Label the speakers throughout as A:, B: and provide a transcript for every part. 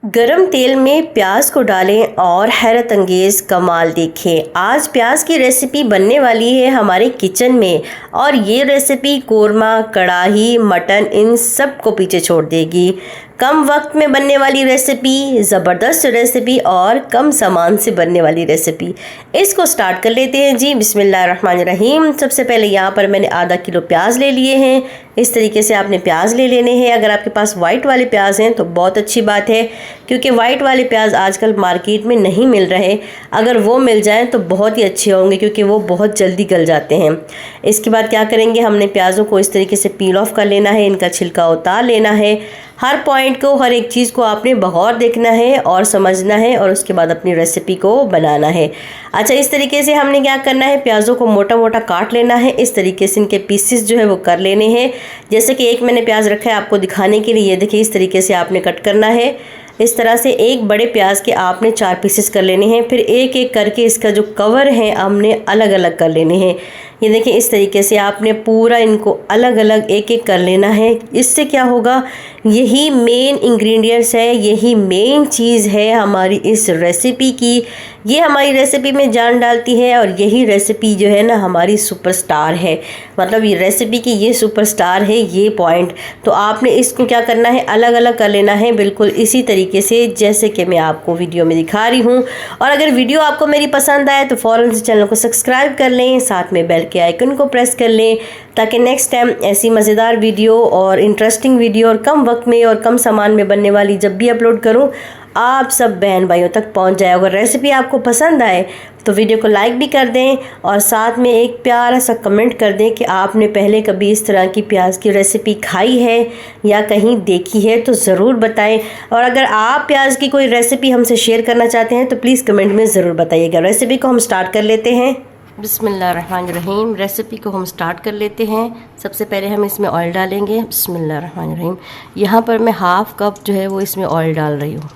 A: गरम तेल में प्याज को डालें और हैरत अंगेज़ कमाल देखें। आज प्याज की रेसिपी बनने वाली है हमारे किचन में और ये रेसिपी कोरमा, कढ़ाई, मटन इन सब को पीछे छोड़ देगी। कम वक्त में बनने वाली रेसिपी, ज़बरदस्त रेसिपी और कम सामान से बनने वाली रेसिपी। इसको स्टार्ट कर लेते हैं जी। बिस्मिल्लाहिर्रहमानिर्रहीम। सबसे पहले यहाँ पर मैंने आधा किलो प्याज ले लिए हैं। इस तरीके से आपने प्याज ले लेने हैं। अगर आपके पास वाइट वाले प्याज हैं तो बहुत अच्छी बात है, क्योंकि वाइट वाले प्याज आजकल मार्केट में नहीं मिल रहे। अगर वो मिल जाएं तो बहुत ही अच्छे होंगे, क्योंकि वो बहुत जल्दी गल जाते हैं। इसके बाद क्या करेंगे, हमने प्याज़ों को इस तरीके से पील ऑफ कर लेना है, इनका छिलका उतार लेना है। हर पॉइंट को, हर एक चीज़ को आपने बगौर देखना है और समझना है और उसके बाद अपनी रेसिपी को बनाना है। अच्छा, इस तरीके से हमने क्या करना है, प्याज़ों को मोटा मोटा काट लेना है। इस तरीके से इनके पीसेस जो है वो कर लेने हैं। जैसे कि एक मैंने प्याज रखा है आपको दिखाने के लिए, ये देखिए इस तरीके से आपने कट करना है। इस तरह से एक बड़े प्याज के आपने 4 पीसेस कर लेने हैं। फिर एक एक करके इसका जो कवर है हमने अलग अलग कर लेने हैं। ये देखिए इस तरीके से आपने पूरा इनको अलग अलग एक एक कर लेना है। इससे क्या होगा, यही मेन इंग्रेडिएंट्स है, यही मेन चीज़ है हमारी इस रेसिपी की। ये हमारी रेसिपी में जान डालती है और यही रेसिपी जो है ना हमारी सुपरस्टार है। मतलब ये रेसिपी की ये सुपरस्टार है ये पॉइंट। तो आपने इसको क्या करना है, अलग अलग कर लेना है, बिल्कुल इसी तरीके से जैसे कि मैं आपको वीडियो में दिखा रही हूँ। और अगर वीडियो आपको मेरी पसंद आए तो फ़ौरन से चैनल को सब्सक्राइब कर लें, साथ में बेल के आइकन को प्रेस कर लें, ताकि नेक्स्ट टाइम ऐसी मज़ेदार वीडियो और इंटरेस्टिंग वीडियो और कम वक्त में और कम सामान में बनने वाली जब भी अपलोड करूं, आप सब बहन भाइयों तक पहुंच जाए। अगर रेसिपी आपको पसंद आए तो वीडियो को लाइक भी कर दें और साथ में एक प्यारा सा कमेंट कर दें कि आपने पहले कभी इस तरह की प्याज की रेसिपी खाई है या कहीं देखी है, तो ज़रूर बताएं। और अगर आप प्याज की कोई रेसिपी हमसे शेयर करना चाहते हैं तो प्लीज़ कमेंट में ज़रूर बताइएगा। रेसिपी को हम स्टार्ट कर लेते हैं। बिस्मिल्लाहिर्रहमानिर्रहीम। रेसिपी को हम स्टार्ट कर लेते हैं। सबसे पहले हम इसमें ऑयल डालेंगे। बिस्मिल्लाहिर्रहमानिर्रहीम। यहाँ पर मैं हाफ़ कप जो है वो इसमें ऑयल डाल रही हूँ।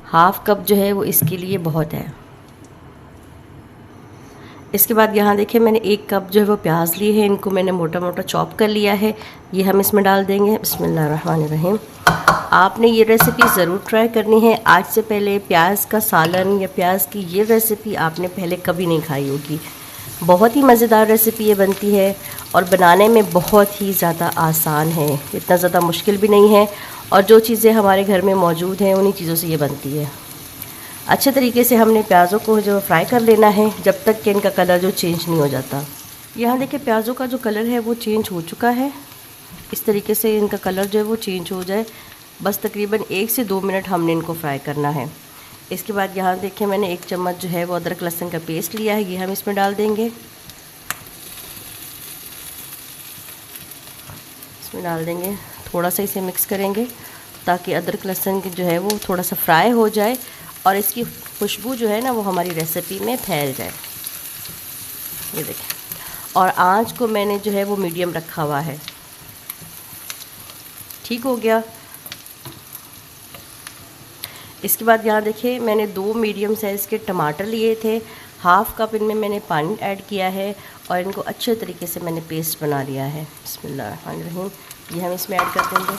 A: हाफ़ कप जो है वो इसके लिए बहुत है। इसके बाद यहाँ देखिए मैंने 1 कप जो है वो प्याज लिए हैं, इनको मैंने मोटा मोटा चॉप कर लिया है। ये हम इसमें डाल देंगे। बिस्मिल्लाहिर्रहमानिर्रहीम। आपने ये रेसिपी ज़रूर ट्राई करनी है। आज से पहले प्याज का सालन या प्याज की ये रेसिपी आपने पहले कभी नहीं खाई होगी। बहुत ही मज़ेदार रेसिपी ये बनती है और बनाने में बहुत ही ज़्यादा आसान है, इतना ज़्यादा मुश्किल भी नहीं है। और जो चीज़ें हमारे घर में मौजूद हैं उन्हीं चीज़ों से ये बनती है। अच्छे तरीके से हमने प्याज़ों को जो फ्राई कर लेना है जब तक कि इनका कलर जो चेंज नहीं हो जाता। यहाँ देखिए प्याज़ों का जो कलर है वो चेंज हो चुका है। इस तरीके से इनका कलर जो है वो चेंज हो जाए, बस तकरीबन 1 से 2 मिनट हमने इनको फ्राई करना है। इसके बाद यहाँ देखिए मैंने 1 चम्मच जो है वो अदरक लहसुन का पेस्ट लिया है, ये हम इसमें डाल देंगे। इसमें डाल देंगे, थोड़ा सा इसे मिक्स करेंगे ताकि अदरक लहसुन की जो है वो थोड़ा सा फ्राई हो जाए और इसकी खुशबू जो है ना वो हमारी रेसिपी में फैल जाए। ये देखें, और आंच को मैंने जो है वो मीडियम रखा हुआ है। ठीक हो गया। इसके बाद यहाँ देखिए मैंने 2 मीडियम साइज़ के टमाटर लिए थे। हाफ़ कप इनमें मैंने पानी ऐड किया है और इनको अच्छे तरीके से मैंने पेस्ट बना लिया है। बिस्मिल्लाहिर्रहमानिर्रहीम। ये हम इसमें ऐड कर देंगे।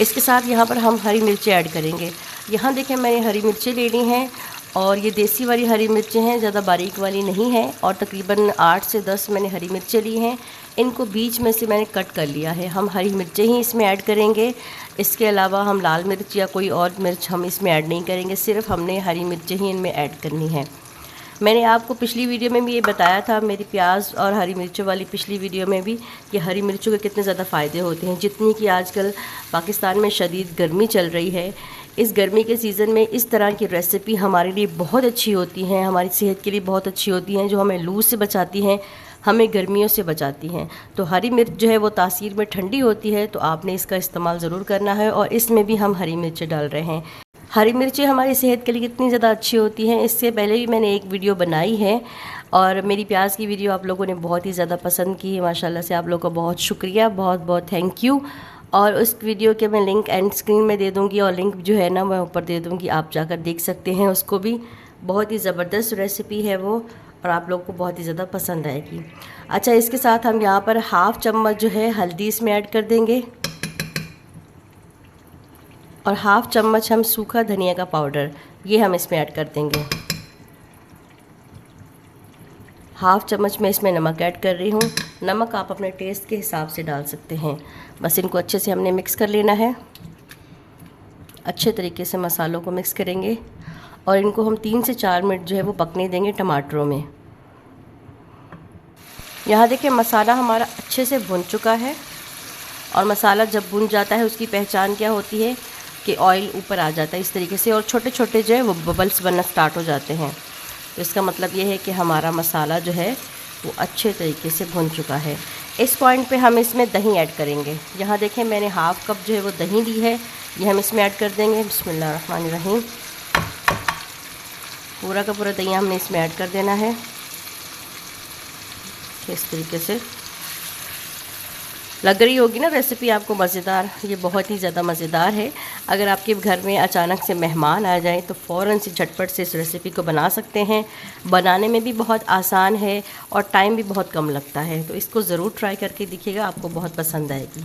A: इसके साथ यहाँ पर हम हरी मिर्चें ऐड करेंगे। यहाँ देखें मैंने हरी मिर्चें ले ली हैं और ये देसी वाली हरी मिर्चें हैं, ज़्यादा बारीक वाली नहीं है। और तकरीबन 8 से 10 मैंने हरी मिर्चें ली हैं, इनको बीच में से मैंने कट कर लिया है। हम हरी मिर्चें ही इसमें ऐड करेंगे। इसके अलावा हम लाल मिर्च या कोई और मिर्च हम इसमें ऐड नहीं करेंगे, सिर्फ हमने हरी मिर्चें ही इनमें ऐड करनी है। मैंने आपको पिछली वीडियो में भी ये बताया था, मेरी प्याज और हरी मिर्चों वाली पिछली वीडियो में भी, कि हरी मिर्चों के कितने ज़्यादा फ़ायदे होते हैं। जितनी कि आजकल पाकिस्तान में शदीद गर्मी चल रही है, इस गर्मी के सीज़न में इस तरह की रेसिपी हमारे लिए बहुत अच्छी होती हैं, हमारी सेहत के लिए बहुत अच्छी होती हैं, जो हमें लू से बचाती हैं, हमें गर्मियों से बचाती हैं। तो हरी मिर्च जो है वो तासीर में ठंडी होती है, तो आपने इसका इस्तेमाल ज़रूर करना है। और इसमें भी हम हरी मिर्च डाल रहे हैं। हरी मिर्चें हमारी सेहत के लिए कितनी ज़्यादा अच्छी होती हैं, इससे पहले भी मैंने एक वीडियो बनाई है और मेरी प्याज की वीडियो आप लोगों ने बहुत ही ज़्यादा पसंद की है। माशाल्लाह से आप लोगों का बहुत शुक्रिया, बहुत बहुत थैंक यू। और उस वीडियो के मैं लिंक एंड स्क्रीन में दे दूँगी और लिंक जो है ना मैं ऊपर दे दूँगी, आप जाकर देख सकते हैं उसको भी। बहुत ही ज़बरदस्त रेसिपी है वो और आप लोगों को बहुत ही ज़्यादा पसंद आएगी। अच्छा, इसके साथ हम यहाँ पर हाफ़ चम्मच जो है हल्दी इसमें ऐड कर देंगे और हाफ़ चम्मच हम सूखा धनिया का पाउडर ये हम इसमें ऐड कर देंगे। हाफ़ चम्मच मैं इसमें नमक ऐड कर रही हूँ। नमक आप अपने टेस्ट के हिसाब से डाल सकते हैं। बस इनको अच्छे से हमने मिक्स कर लेना है। अच्छे तरीके से मसालों को मिक्स करेंगे और इनको हम 3 से 4 मिनट जो है वो पकने देंगे टमाटरों में। यहाँ देखिए मसाला हमारा अच्छे से भुन चुका है और मसाला जब भुन जाता है उसकी पहचान क्या होती है कि ऑयल ऊपर आ जाता है इस तरीके से और छोटे छोटे जो है वो बबल्स बनना स्टार्ट हो जाते हैं। तो इसका मतलब ये है कि हमारा मसाला जो है वो अच्छे तरीके से भुन चुका है। इस पॉइंट पे हम इसमें दही ऐड करेंगे। यहाँ देखें मैंने हाफ़ कप जो है वो दही ली है, ये हम इसमें ऐड कर देंगे। बिस्मिल्लाहिर्रहमानिर्रहीम। पूरा का पूरा दही हमने इसमें ऐड कर देना है इस तरीके से। लग रही होगी ना रेसिपी आपको मज़ेदार, ये बहुत ही ज़्यादा मज़ेदार है। अगर आपके घर में अचानक से मेहमान आ जाएं तो फ़ौरन से झटपट से इस रेसिपी को बना सकते हैं। बनाने में भी बहुत आसान है और टाइम भी बहुत कम लगता है, तो इसको ज़रूर ट्राई करके देखिएगा, आपको बहुत पसंद आएगी।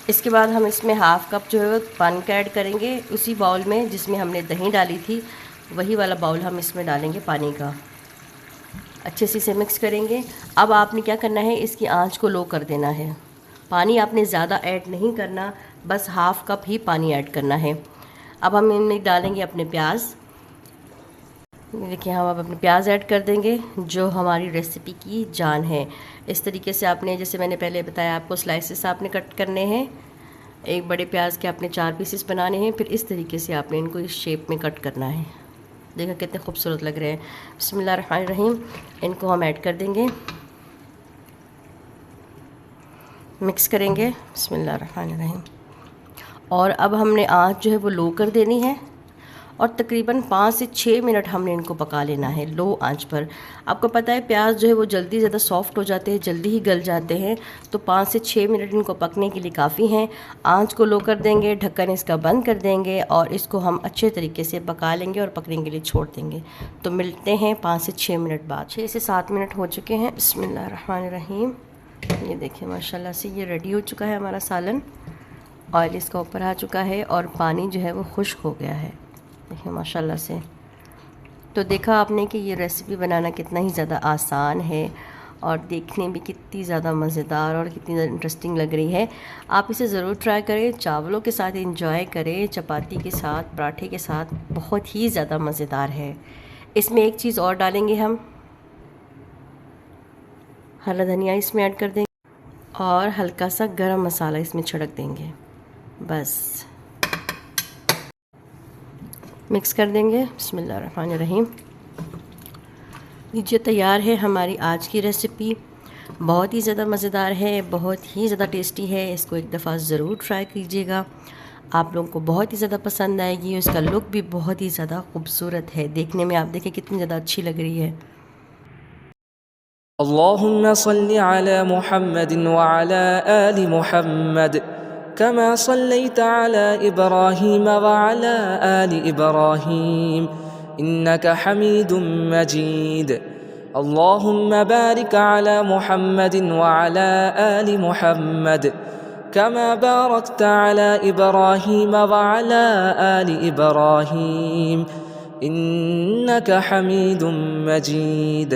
A: इसके बाद हम इसमें हाफ़ कप जो है वो पानी का ऐड करेंगे। उसी बाउल में जिसमें हमने दही डाली थी वही वाला बाउल हम इसमें डालेंगे पानी का। अच्छे से इसे मिक्स करेंगे। अब आपने क्या करना है, इसकी आंच को लो कर देना है। पानी आपने ज़्यादा ऐड नहीं करना, बस हाफ़ कप ही पानी ऐड करना है। अब हम इनमें डालेंगे अपने प्याज। देखिए हम अब अपने प्याज ऐड कर देंगे जो हमारी रेसिपी की जान है। इस तरीके से आपने, जैसे मैंने पहले बताया आपको, स्लाइसेस आपने कट करने हैं। एक बड़े प्याज के आपने 4 पीसेस बनाने हैं, फिर इस तरीके से आपने इनको इस शेप में कट करना है। देखो कितने खूबसूरत लग रहे हैं। बिस्मिल्लाहिर्रहमानिर्रहीम। इनको हम ऐड कर देंगे, मिक्स करेंगे। बिस्मिल्लाहिर्रहमानिर्रहीम। और अब हमने आँच जो है वो लो कर देनी है और तकरीबन 5 से 6 मिनट हमने इनको पका लेना है लो आंच पर। आपको पता है प्याज जो है वो जल्दी ज़्यादा सॉफ्ट हो जाते हैं, जल्दी ही गल जाते हैं, तो 5 से 6 मिनट इनको पकने के लिए काफ़ी हैं। आंच को लो कर देंगे, ढक्कन इसका बंद कर देंगे और इसको हम अच्छे तरीके से पका लेंगे और पकने के लिए छोड़ देंगे। तो मिलते हैं 5 से 6 मिनट बाद। 6 से 7 मिनट हो चुके हैं। बिस्मिल्लाहिर्रहमानिर्रहीम। ये देखिए माशाल्लाह से ये रेडी हो चुका है हमारा सालन। ऑयल इसका ऊपर आ चुका है और पानी जो है वो खुश्क हो गया है। देखिए माशाल्लाह से। तो देखा आपने कि ये रेसिपी बनाना कितना ही ज़्यादा आसान है और देखने में कितनी ज़्यादा मज़ेदार और कितनी ज़्यादा इंटरेस्टिंग लग रही है। आप इसे ज़रूर ट्राई करें, चावलों के साथ इंजॉय करें, चपाती के साथ, पराठे के साथ, बहुत ही ज़्यादा मज़ेदार है। इसमें एक चीज़ और डालेंगे, हम हरा धनिया इसमें ऐड कर देंगे और हल्का सा गरम मसाला इसमें छिड़क देंगे। बस मिक्स कर देंगे। बिस्मिल्लाहिर्रहमानिर्रहीम। लीजिए तैयार है हमारी आज की रेसिपी। बहुत ही ज़्यादा मज़ेदार है, बहुत ही ज़्यादा टेस्टी है। इसको एक दफ़ा ज़रूर ट्राई कीजिएगा, आप लोगों को बहुत ही ज़्यादा पसंद आएगी। उसका लुक भी बहुत ही ज़्यादा खूबसूरत है, देखने में आप देखें कितनी ज़्यादा अच्छी लग रही है।
B: अल्लाहुम्मा सल्लि अला मुहम्मदिन व अला आलि मुहम्मद कमा सल्लैता अला इब्राहीम व अला आलि इब्राहीम इन्नका हमीदुम मजीद। अल्लाहुम्मा बारिक अला मुहम्मदिन व अला आलि मुहम्मद कमा बारकता अला इब्राहीम व अला आलि इब्राहीम इन्नका हमीदुम मजीद।